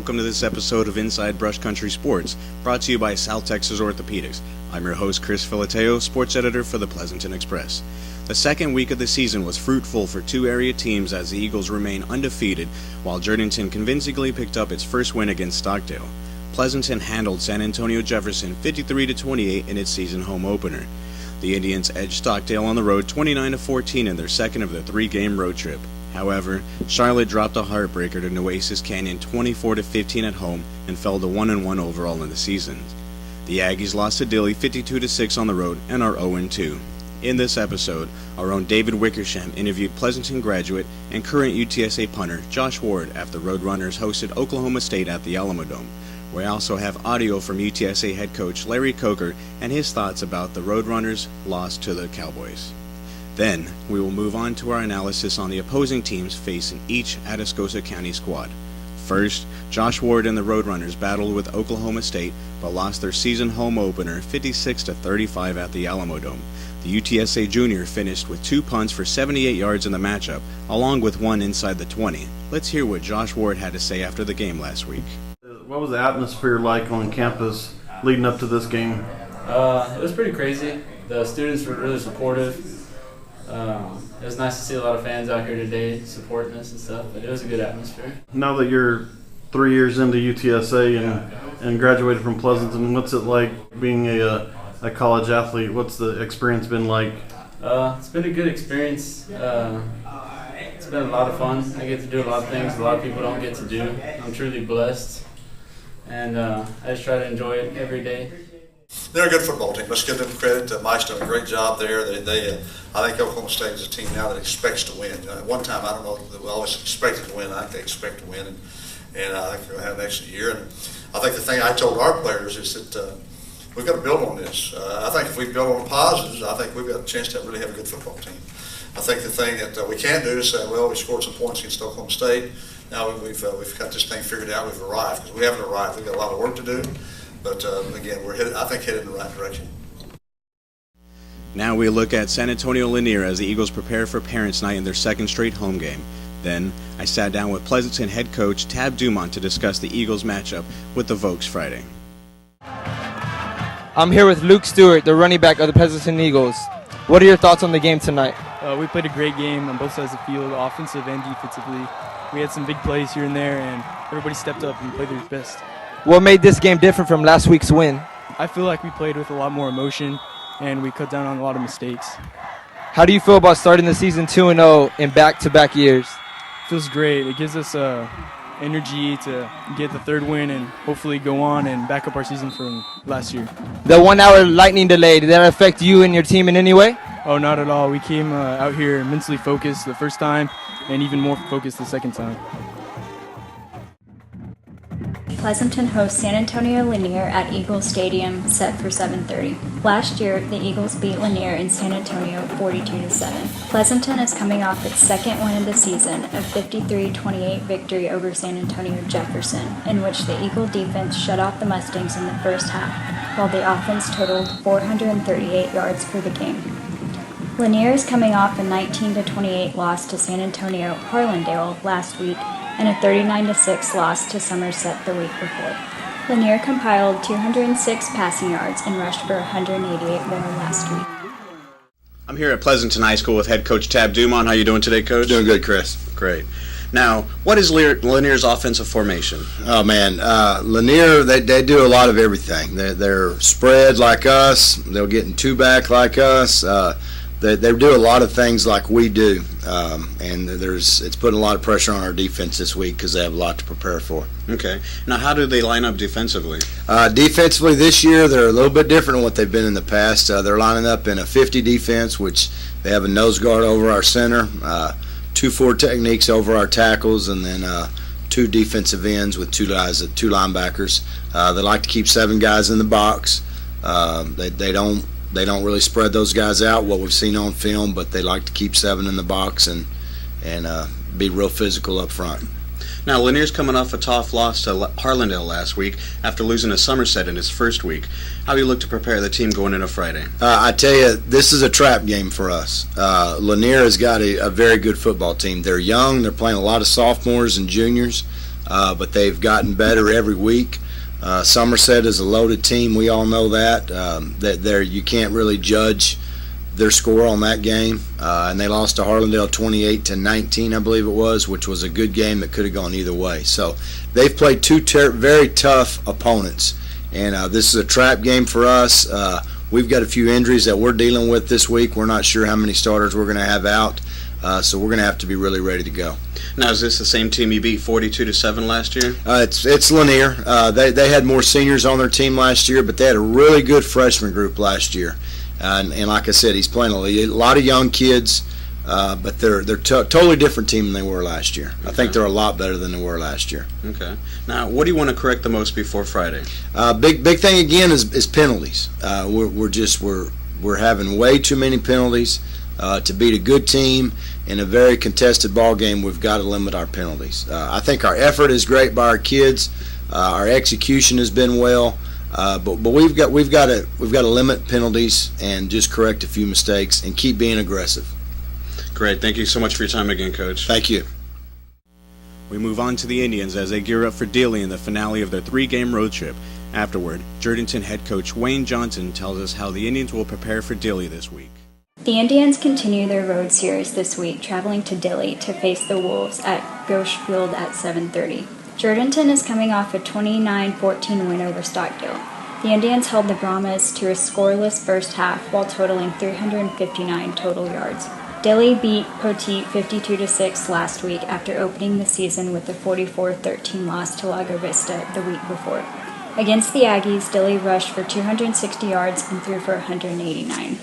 welcome to this episode of Inside Brush Country Sports, brought to you by South Texas Orthopedics. I'm your host, Chris Filateo, sports editor for the Pleasanton Express. The second week of the season was fruitful for two area teams as the Eagles remain undefeated, while Jourdington convincingly picked up its first win against Stockdale. Pleasanton handled San Antonio Jefferson 53-28 in its season home opener. The Indians edged Stockdale on the road 29-14 in their second of the three-game road trip. However, Charlotte dropped a heartbreaker to Nueces Canyon 24-15 at home and fell to 1-1 overall in the season. The Aggies lost to Dilley 52-6 on the road and are 0-2. In this episode, our own David Wickersham interviewed Pleasanton graduate and current UTSA punter Josh Ward after Roadrunners hosted Oklahoma State at the Alamodome. We also have audio from UTSA head coach Larry Coker and his thoughts about the Roadrunners' loss to the Cowboys. Then, we will move on to our analysis on the opposing teams facing each Atascosa County squad. First, Josh Ward and the Roadrunners battled with Oklahoma State, but lost their season home opener 56-35 at the Alamodome. The UTSA junior finished with 2 punts for 78 yards in the matchup, along with one inside the 20. Let's hear what Josh Ward had to say after the game last week. What was the atmosphere like on campus leading up to this game? It was pretty crazy. The students were really supportive. It was nice to see a lot of fans out here today supporting us and stuff, but it was a good atmosphere. Now that you're 3 years into UTSA and graduated from Pleasanton, what's it like being a college athlete? What's the experience been like? It's been a good experience. It's been a lot of fun. I get to do a lot of things a lot of people don't get to do. I'm truly blessed, and I just try to enjoy it every day. They're a good football team. Let's give them credit. Mike's done a great job there. I think Oklahoma State is a team now that expects to win. At one time, I don't know that we always expected to win. I think they expect to win, and I think they're going to have an excellent year. And I think the thing I told our players is that we've got to build on this. I think if we build on positives, I think we've got a chance to really have a good football team. I think the thing that we can't do is say, well, we scored some points against Oklahoma State. Now we've got this thing figured out. We've arrived, because we haven't arrived. We've got a lot of work to do. But again, we're headed in the right direction. Now we look at San Antonio Lanier as the Eagles prepare for Parents' Night in their second straight home game. Then, I sat down with Pleasanton head coach Tab Dumont to discuss the Eagles matchup with the Vokes Friday. I'm here with Luke Stewart, the running back of the Pleasanton Eagles. What are your thoughts on the game tonight? We played a great game on both sides of the field, offensive and defensively. We had some big plays here and there, and everybody stepped up and played their best. What made this game different from last week's win? I feel like we played with a lot more emotion, and we cut down on a lot of mistakes. How do you feel about starting the season 2-0 in back-to-back years? Feels great. It gives us energy to get the third win and hopefully go on and back up our season from last year. The 1-hour lightning delay, did that affect you and your team in any way? Oh, not at all. We came out here mentally focused the first time and even more focused the second time. Pleasanton hosts San Antonio Lanier at Eagles Stadium, set for 7:30. Last year, the Eagles beat Lanier in San Antonio 42-7. Pleasanton is coming off its second win of the season, a 53-28 victory over San Antonio Jefferson, in which the Eagle defense shut out the Mustangs in the first half, while the offense totaled 438 yards for the game. Lanier is coming off a 19-28 loss to San Antonio Harlandale last week, and a 39-6 loss to Somerset the week before. Lanier compiled 206 passing yards and rushed for 188 more last week. I'm here at Pleasanton High School with head coach Tab Dumont. How you doing today, Coach? Doing good, Chris. Great. Now, what is Lanier's offensive formation? Oh, man. Lanier, they do a lot of everything. They're spread like us. They'll get in two-back like us. They do a lot of things like we do, and it's putting a lot of pressure on our defense this week because they have a lot to prepare for. Okay. Now, how do they line up defensively? Defensively this year, they're a little bit different than what they've been in the past. They're lining up in a 50 defense, which they have a nose guard over our center, 2-4 techniques over our tackles, and then 2 defensive ends with 2 linebackers. They like to keep 7 guys in the box. They don't really spread those guys out, what we've seen on film, but they like to keep 7 in the box and be real physical up front. Now, Lanier's coming off a tough loss to Harlandale last week after losing to Somerset in his first week. How do you look to prepare the team going into Friday? I tell you, this is a trap game for us. Lanier has got a very good football team. They're young. They're playing a lot of sophomores and juniors. but they've gotten better every week. Somerset is a loaded team. We all know that. You can't really judge their score on that game, and they lost to Harlandale 28-19, I believe it was, which was a good game that could have gone either way. So they've played two very tough opponents, and this is a trap game for us. We've got a few injuries that we're dealing with this week. We're not sure how many starters we're going to have out, so we're going to have to be really ready to go. Now, is this the same team you beat 42-7 last year? It's Lanier. They had more seniors on their team last year, but they had a really good freshman group last year. And like I said, he's playing a lot of young kids, but they're totally different team than they were last year. Okay. I think they're a lot better than they were last year. Okay. Now, what do you want to correct the most before Friday? Big thing again is penalties. We're having way too many penalties. To beat a good team in a very contested ball game, we've got to limit our penalties. I think our effort is great by our kids. Our execution has been well, but we've got to limit penalties and just correct a few mistakes and keep being aggressive. Great. Thank you so much for your time again, Coach. Thank you. We move on to the Indians as they gear up for Dealey in the finale of their 3-game road trip. Afterward, Jourdanton head coach Wayne Johnson tells us how the Indians will prepare for Dealey this week. The Indians continue their road series this week, traveling to Dilley to face the Wolves at Ghosh Field at 7:30. Jourdanton is coming off a 29-14 win over Stockdale. The Indians held the Brahmas to a scoreless first half while totaling 359 total yards. Dilley beat Poteet 52-6 last week after opening the season with a 44-13 loss to Lago Vista the week before. Against the Aggies, Dilley rushed for 260 yards and threw for 189.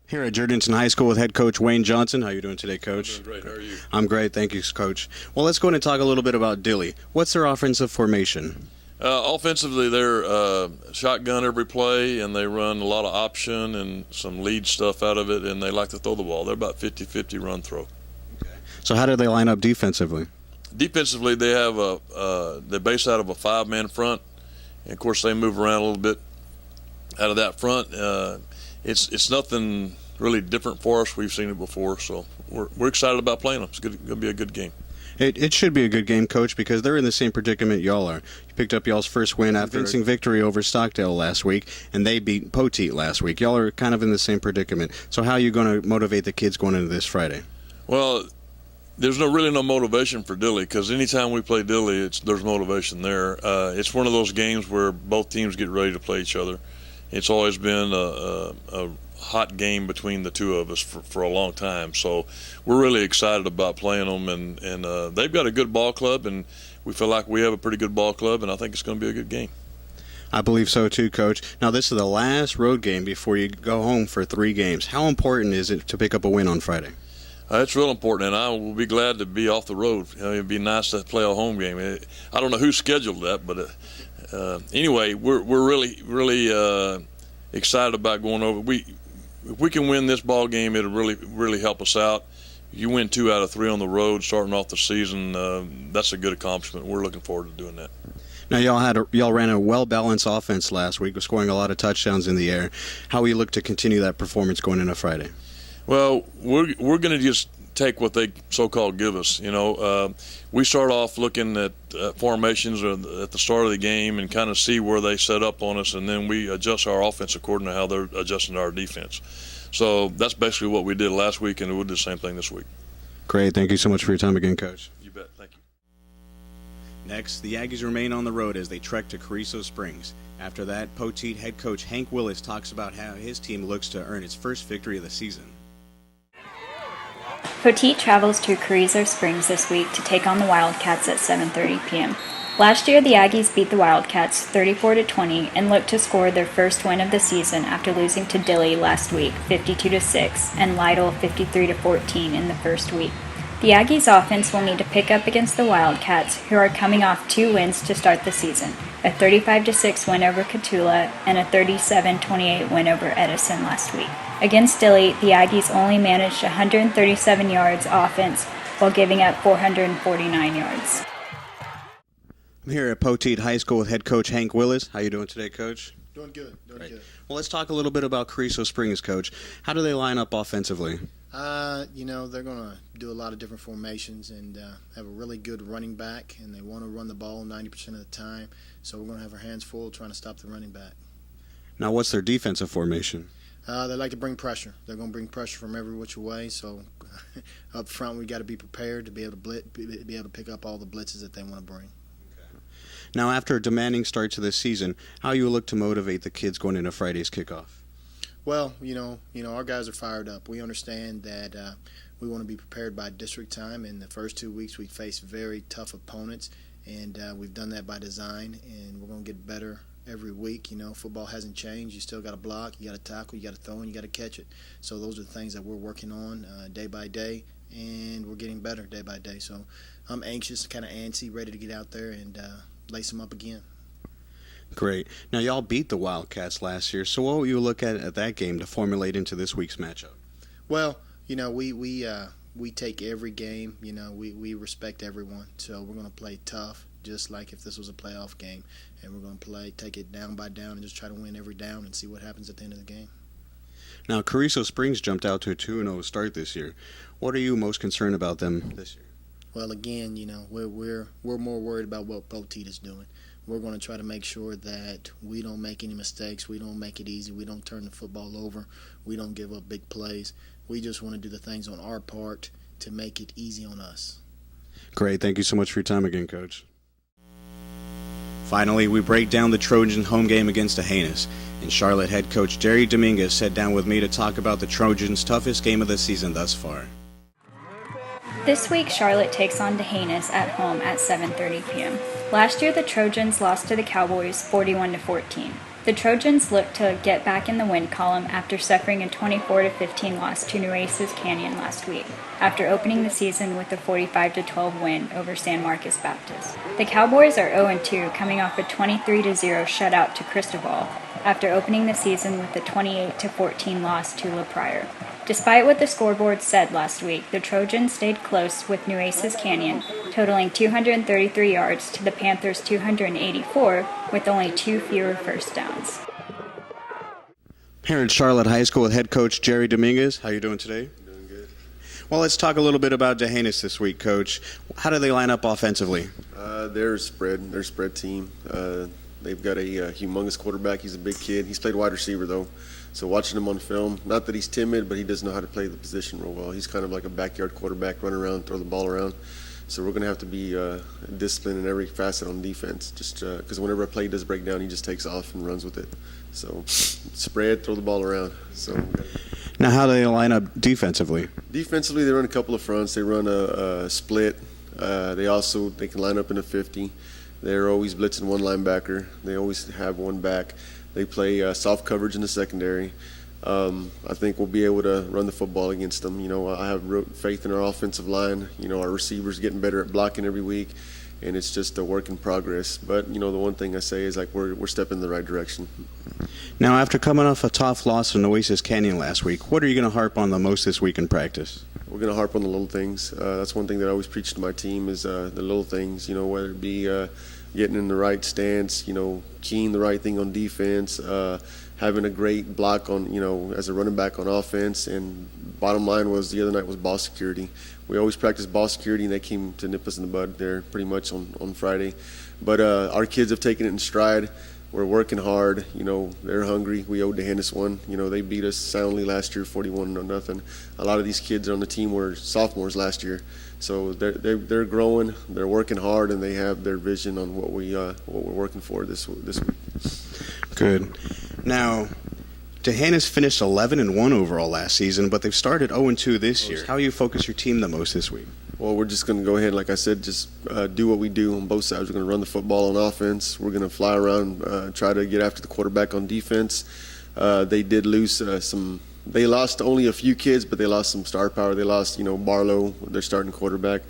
Here at Jourdanton High School with head coach Wayne Johnson. How are you doing today, Coach? I'm doing great. How are you? I'm great. Thank you, Coach. Well, let's go in and talk a little bit about Dilley. What's their offensive formation? Offensively, they're shotgun every play, and they run a lot of option and some lead stuff out of it, and they like to throw the ball. They're about 50-50 run-throw. Okay. So how do they line up defensively? Defensively, they have they base out of a 5-man front, and, of course, they move around a little bit out of that front. It's nothing really different for us. We've seen it before, so we're excited about playing them. It's going to be a good game. It should be a good game, Coach, because they're in the same predicament y'all are. You picked up y'all's first win after convincing victory over Stockdale last week, and they beat Poteet last week. Y'all are kind of in the same predicament. So how are you going to motivate the kids going into this Friday? Well, there's really no motivation for Dilley, because anytime we play Dilley, there's motivation there. It's one of those games where both teams get ready to play each other. It's always been a hot game between the two of us for a long time. So we're really excited about playing them, and they've got a good ball club, and we feel like we have a pretty good ball club, and I think it's going to be a good game. I believe so too, Coach. Now, this is the last road game before you go home for 3 games. How important is it to pick up a win on Friday? It's real important, and I will be glad to be off the road. It'd be nice to play a home game. I don't know who scheduled that, but anyway, we're really excited about going over. If we can win this ball game, it'll really help us out. You win 2 out of 3 on the road, starting off the season. That's a good accomplishment. We're looking forward to doing that. Now, y'all ran a well-balanced offense last week, scoring a lot of touchdowns in the air. How will you look to continue that performance going into Friday? Well, we're going to just take what they so-called give us. We start off looking at formations at the start of the game and kind of see where they set up on us, and then we adjust our offense according to how they're adjusting our defense. So that's basically what we did last week, and we'll do the same thing this week. Great. Thank you so much for your time again, Coach. You bet. Thank you. Next, the Aggies remain on the road as they trek to Carrizo Springs. After that, Poteet head coach Hank Willis talks about how his team looks to earn its first victory of the season. Poteet travels to Carrizo Springs this week to take on the Wildcats at 7:30 p.m. Last year, the Aggies beat the Wildcats 34-20 and looked to score their first win of the season after losing to Dilley last week 52-6 and Lytle 53-14 in the first week. The Aggies offense will need to pick up against the Wildcats, who are coming off 2 wins to start the season, a 35-6 win over Cotulla and a 37-28 win over Edison last week. Against Dilley, the Aggies only managed 137 yards offense while giving up 449 yards. I'm here at Poteet High School with head coach Hank Willis. How you doing today, Coach? Doing good. Doing good. Well, let's talk a little bit about Carrizo Springs, Coach. How do they line up offensively? They're going to do a lot of different formations and have a really good running back, and they want to run the ball 90% of the time. So we're going to have our hands full trying to stop the running back. Now, what's their defensive formation? They like to bring pressure. They're going to bring pressure from every which way. So up front, we got to be prepared to be able to be able to pick up all the blitzes that they want to bring. Now, after a demanding start to this season, how you look to motivate the kids going into Friday's kickoff? Well, our guys are fired up. We understand that we want to be prepared by district time. In the first 2 weeks, we faced very tough opponents, and we've done that by design, and we're going to get better every week. Football hasn't changed. You still got to block, you got to tackle, you got to throw, and you got to catch it. So those are the things that we're working on day by day, and we're getting better day by day. So I'm anxious, kind of antsy, ready to get out there and lace them up again. Great. Now, y'all beat the Wildcats last year, so what will you look at that game to formulate into this week's matchup? Well, we take every game. We respect everyone, so we're going to play tough, just like if this was a playoff game, and we're going to take it down by down and just try to win every down and see what happens at the end of the game. Now, Carrizo Springs jumped out to a 2-0 start this year. What are you most concerned about them this year? Well, again, we're more worried about what Boteed is doing. We're going to try to make sure that we don't make any mistakes. We don't make it easy. We don't turn the football over. We don't give up big plays. We just want to do the things on our part to make it easy on us. Great. Thank you so much for your time again, Coach. Finally, we break down the Trojans' home game against Ahanis, and Charlotte head coach Jerry Dominguez sat down with me to talk about the Trojans' toughest game of the season thus far. This week, Charlotte takes on D'Hanis at home at 7:30 p.m. Last year, the Trojans lost to the Cowboys 41-14. The Trojans look to get back in the win column after suffering a 24-15 loss to Nueces Canyon last week, after opening the season with a 45-12 win over San Marcos Baptist. The Cowboys are 0-2, coming off a 23-0 shutout to Cristobal, after opening the season with a 28-14 loss to La Pryor. Despite what the scoreboard said last week, the Trojans stayed close with Nueces Canyon, totaling 233 yards to the Panthers' 284, with only 2 fewer first downs. Here at Charlotte High School with head coach Jerry Dominguez. How are you doing today? Doing good. Well, let's talk a little bit about D'Hanis this week, Coach. How do they line up offensively? They're a spread team. They've got a humongous quarterback. He's a big kid. He's played wide receiver, though. So watching him on film, not that he's timid, but he does know how to play the position real well. He's kind of like a backyard quarterback, run around, throw the ball around. So we're going to have to be disciplined in every facet on defense, just because whenever a play does break down, he just takes off and runs with it. So spread, throw the ball around. So now, how do they line up defensively? Defensively, they run a couple of fronts. They run a split. They can line up in a 50. They're always blitzing one linebacker. They always have one back. They play soft coverage in the secondary. I think we'll be able to run the football against them. I have faith in our offensive line. Our receivers getting better at blocking every week, and it's just a work in progress. But the one thing I say is we're stepping in the right direction. Now, after coming off a tough loss in Nueces Canyon last week, what are you going to harp on the most this week in practice? We're going to harp on the little things. That's one thing that I always preach to my team is the little things. Whether it be getting in the right stance, keying the right thing on defense, having a great block on, as a running back on offense. And bottom line was the other night was ball security. We always practice ball security, and they came to nip us in the bud there pretty much on Friday. But our kids have taken it in stride. We're working hard. They're hungry. We owed D'Hanis one. They beat us soundly last year, 41-0. A lot of these kids on the team were sophomores last year. So they're growing, they're working hard, and they have their vision on what we're working for this week. Good. Now, D'Hanis finished 11-1 overall last season, but they've started 0-2 this year. How you focus your team the most this week? Well, we're just going to go ahead, like I said, just do what we do on both sides. We're going to run the football on offense. We're going to fly around, try to get after the quarterback on defense. They did lose some. They lost only a few kids, but they lost some star power. They lost, Barlow, their starting quarterback.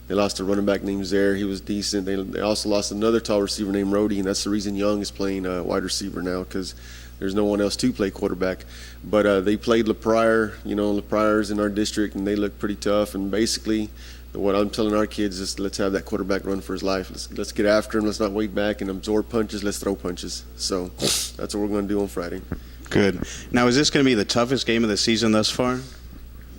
They lost a running back named Zaire. He was decent. They also lost another tall receiver named Rhodey, and that's the reason Young is playing wide receiver now, because there's no one else to play quarterback. But they played La Pryor. La Pryor's in our district, and they look pretty tough. And basically, what I'm telling our kids is let's have that quarterback run for his life. Let's get after him. Let's not wait back and absorb punches. Let's throw punches. So that's what we're going to do on Friday. Good. Now, is this going to be the toughest game of the season thus far?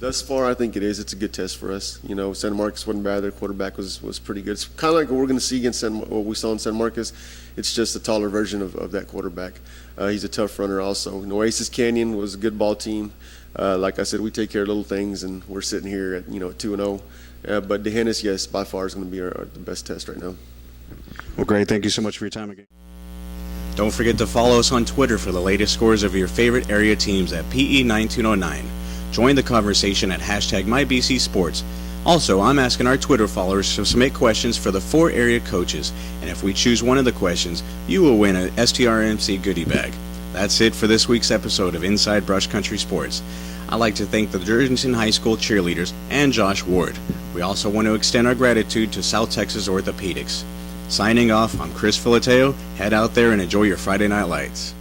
Thus far, I think it is. It's a good test for us. You know, San Marcos wasn't bad. Their quarterback was pretty good. It's kind of like what we're going to see against what we saw in San Marcos. It's just a taller version of that quarterback. He's a tough runner also. Oasis Canyon was a good ball team. Like I said, we take care of little things, and we're sitting here at 2-0. But D'Hanis, yes, by far is going to be the best test right now. Well, great. Thank you so much for your time again. Don't forget to follow us on Twitter for the latest scores of your favorite area teams at PE1909. Join the conversation at #MyBCSports. Also, I'm asking our Twitter followers to submit questions for the 4 area coaches, and if we choose one of the questions, you will win a STRMC goodie bag. That's it for this week's episode of Inside Brush Country Sports. I'd like to thank the Jerseyton High School cheerleaders and Josh Ward. We also want to extend our gratitude to South Texas Orthopedics. Signing off, I'm Chris Filateo. Head out there and enjoy your Friday night lights.